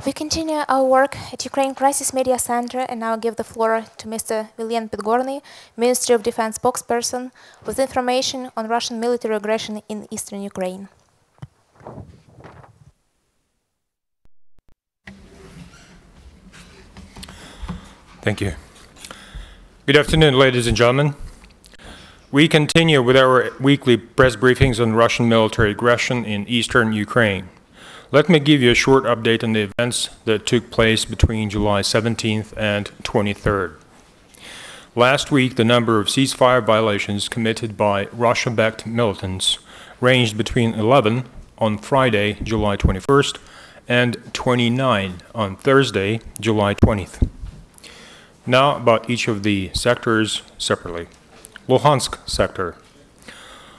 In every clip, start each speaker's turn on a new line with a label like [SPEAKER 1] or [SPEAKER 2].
[SPEAKER 1] We continue our work at Ukraine Crisis Media Center and now give the floor to Mr. Vilyen Pidgornyy, Ministry of Defense spokesperson, with information on Russian military aggression in eastern Ukraine.
[SPEAKER 2] Thank you. Good afternoon, ladies and gentlemen. We continue with our weekly press briefings on Russian military aggression in eastern Ukraine. Let me give you a short update on the events that took place between July 17th and 23rd. Last week, the number of ceasefire violations committed by Russia-backed militants ranged between 11 on Friday, July 21st, and 29 on Thursday, July 20th. Now about each of the sectors separately. Luhansk sector.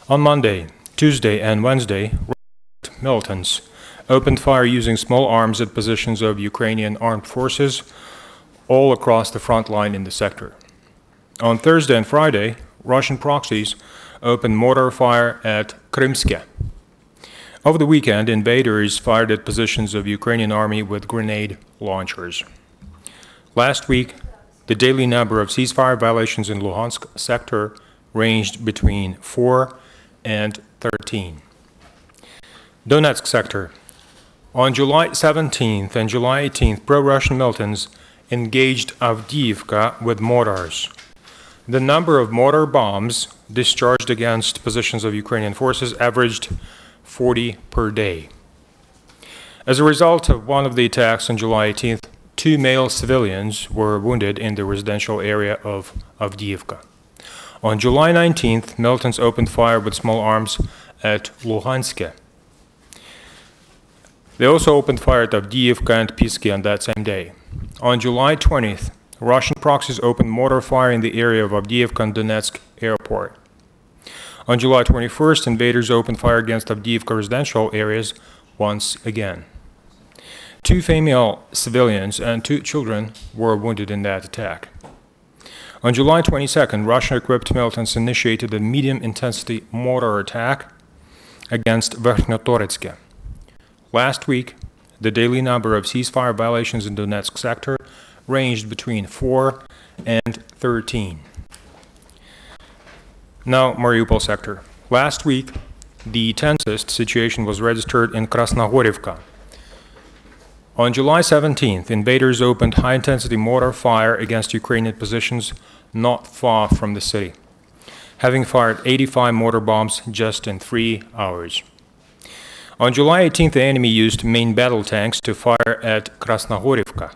[SPEAKER 2] On Monday, Tuesday, and Wednesday, Russian militants opened fire using small arms at positions of Ukrainian armed forces all across the front line in the sector. On Thursday and Friday, Russian proxies opened mortar fire at Krymske. Over the weekend, invaders fired at positions of Ukrainian army with grenade launchers. Last week, the daily number of ceasefire violations in Luhansk sector ranged between 4 and 13. Donetsk sector. On July 17th and July 18th, pro-Russian militants engaged Avdiivka with mortars. The number of mortar bombs discharged against positions of Ukrainian forces averaged 40 per day. As a result of one of the attacks on July 18th, 2 male civilians were wounded in the residential area of Avdiivka. On July 19th, militants opened fire with small arms at Luhansk. They also opened fire at Avdiivka and Pidgornyy on that same day. On July 20th, Russian proxies opened mortar fire in the area of Avdiivka and Donetsk airport. On July 21st, invaders opened fire against Avdiivka residential areas once again. 2 female civilians and 2 children were wounded in that attack. On July 22nd, Russian-equipped militants initiated a medium-intensity mortar attack against Verkhnotoretsk. Last week, the daily number of ceasefire violations in Donetsk sector ranged between 4 and 13. Now, Mariupol sector. Last week, the tensest situation was registered in Krasnogorivka. On July 17th, invaders opened high-intensity mortar fire against Ukrainian positions not far from the city, having fired 85 mortar bombs just in 3 hours. On July 18th, the enemy used main battle tanks to fire at Krasnogorivka.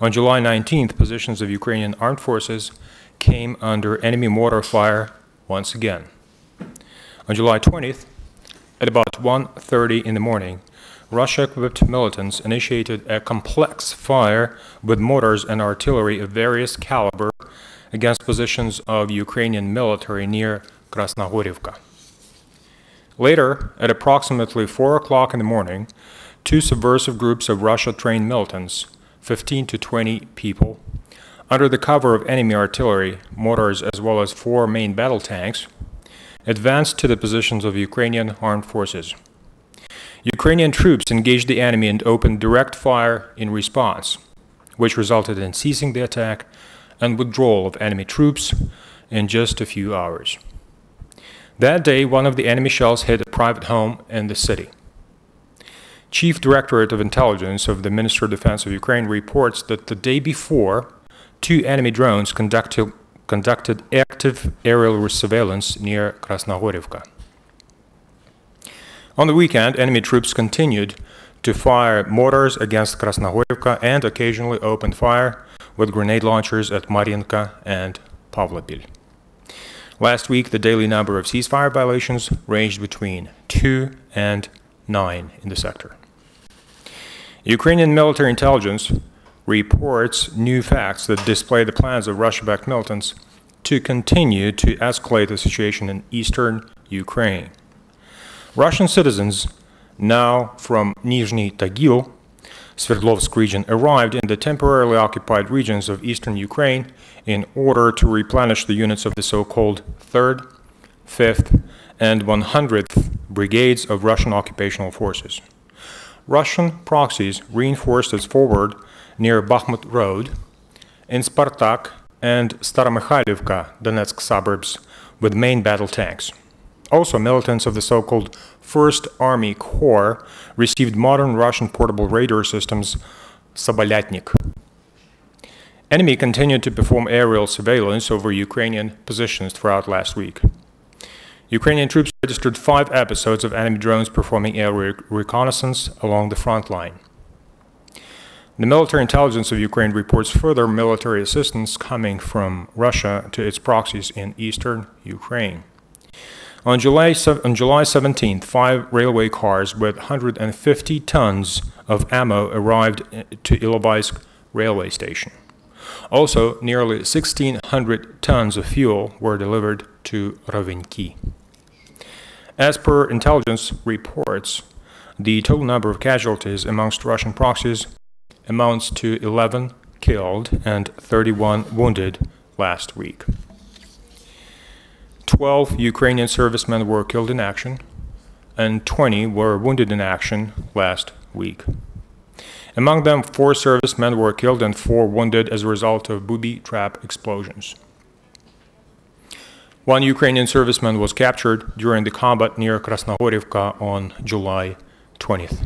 [SPEAKER 2] On July 19th, positions of Ukrainian armed forces came under enemy mortar fire once again. On July 20th, at about 1:30 in the morning, Russia-equipped militants initiated a complex fire with mortars and artillery of various caliber against positions of Ukrainian military near Krasnogorivka. Later, at approximately 4 o'clock in the morning, 2 subversive groups of Russia-trained militants, 15 to 20 people, under the cover of enemy artillery, mortars, as well as 4 main battle tanks, advanced to the positions of Ukrainian armed forces. Ukrainian troops engaged the enemy and opened direct fire in response, which resulted in ceasing the attack and withdrawal of enemy troops in just a few hours. That day, one of the enemy shells hit a private home in the city. Chief Directorate of Intelligence of the Ministry of Defense of Ukraine reports that the day before, 2 enemy drones conducted active aerial surveillance near Krasnogorivka. On the weekend, enemy troops continued to fire mortars against Krasnogorivka and occasionally opened fire with grenade launchers at Mariinka and Pavlopil. Last week, the daily number of ceasefire violations ranged between 2 and 9 in the sector. Ukrainian military intelligence reports new facts that display the plans of Russia-backed militants to continue to escalate the situation in eastern Ukraine. Russian citizens, now from Nizhny Tagil, Sverdlovsk region, arrived in the temporarily occupied regions of eastern Ukraine in order to replenish the units of the so-called 3rd, 5th, and 100th brigades of Russian occupational forces. Russian proxies reinforced its forward near Bakhmut Road, in Spartak and Staromykhailivka, Donetsk suburbs, with main battle tanks. Also, militants of the so-called First Army Corps received modern Russian portable radar systems Sobolyatnik. Enemy continued to perform aerial surveillance over Ukrainian positions throughout last week. Ukrainian troops registered 5 episodes of enemy drones performing air reconnaissance along the front line. The military intelligence of Ukraine reports further military assistance coming from Russia to its proxies in eastern Ukraine. On July 17th, 5 railway cars with 150 tons of ammo arrived to Ilovaisk railway station. Also, nearly 1,600 tons of fuel were delivered to Rovenki. As per intelligence reports, the total number of casualties amongst Russian proxies amounts to 11 killed and 31 wounded last week. 12 Ukrainian servicemen were killed in action, and 20 were wounded in action last week. Among them, 4 servicemen were killed and 4 wounded as a result of booby trap explosions. 1 Ukrainian serviceman was captured during the combat near Krasnohorivka on July 20th.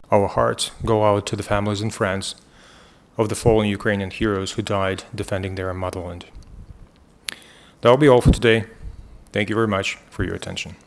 [SPEAKER 2] Our hearts go out to the families and friends of the fallen Ukrainian heroes who died defending their motherland. That'll be all for today. Thank you very much for your attention.